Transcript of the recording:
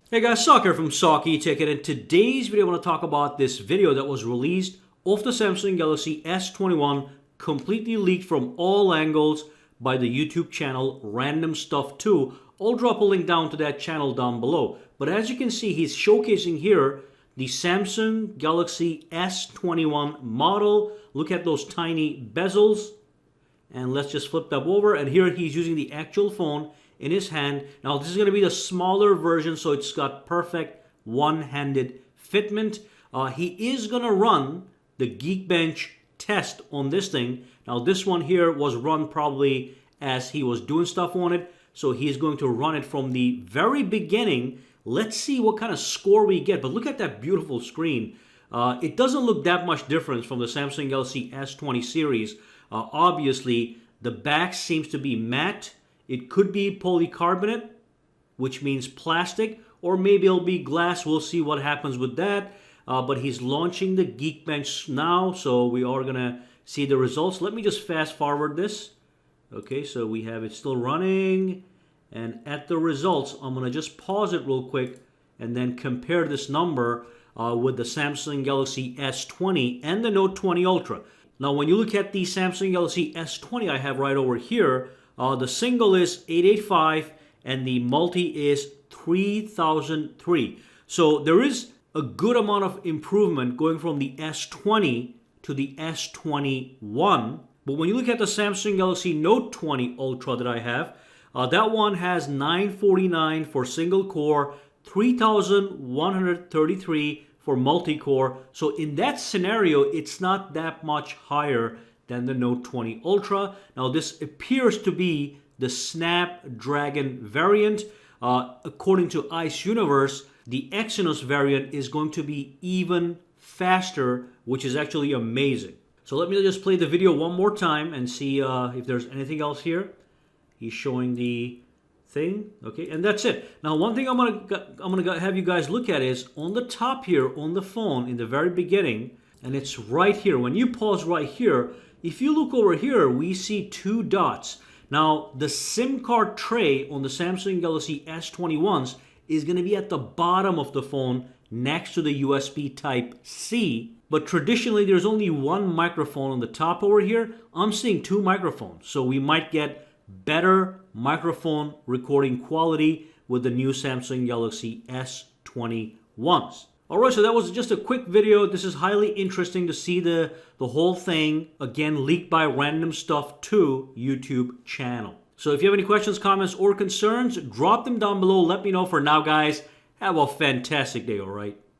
Hey guys, Soccer from SAKITECH, and in today's video I want to talk about this video that was released of the Samsung Galaxy S21, completely leaked from all angles by the YouTube channel Random Stuff 2. I'll drop a link down to that channel down below. But as you can see, he's showcasing here the Samsung Galaxy S21 model. Look at those tiny bezels. And let's just flip that over, and here he's using the actual phone in his hand. Now this is going to be the smaller version, so it's got perfect one-handed fitment. He is going to run the Geekbench test on this thing. Now this one here was run probably as he was doing stuff on it, so he's going to run it from the very beginning. Let's see what kind of score we get. But look at that beautiful screen. It doesn't look that much difference from the Samsung Galaxy S20 series. Obviously the back seems to be matte. It could be polycarbonate, which means plastic, or maybe it'll be glass. We'll see what happens with that. But he's launching the Geekbench now, so we are going to see the results. Let me just fast forward this. Okay, so we have it still running. And at the results, I'm going to just pause it real quick and then compare this number with the Samsung Galaxy S20 and the Note 20 Ultra. Now, when you look at the Samsung Galaxy S20 I have right over here, the single is 885 and the multi is 3003. So there is a good amount of improvement going from the S20 to the S21. But when you look at the Samsung Galaxy Note 20 Ultra that I have, that one has 949 for single core, 3133 for multi-core. So in that scenario, it's not that much higher than the Note 20 Ultra. Now this appears to be the Snapdragon variant. According to Ice Universe, the Exynos variant is going to be even faster, which is actually amazing. So let me just play the video one more time and see if there's anything else here. He's showing the thing, okay, and that's it. Now one thing I'm gonna have you guys look at is on the top here on the phone in the very beginning, and it's right here. When you pause right here, if you look over here, we see two dots. Now, the SIM card tray on the Samsung Galaxy S21s is going to be at the bottom of the phone next to the USB Type-C. But traditionally, there's only one microphone on the top over here. I'm seeing two microphones. So we might get better microphone recording quality with the new Samsung Galaxy S21s. Alright, so that was just a quick video. This is highly interesting to see the whole thing, again, leaked by Random Stuff 2 YouTube channel. So if you have any questions, comments, or concerns, drop them down below. Let me know. For now, guys, have a fantastic day, alright?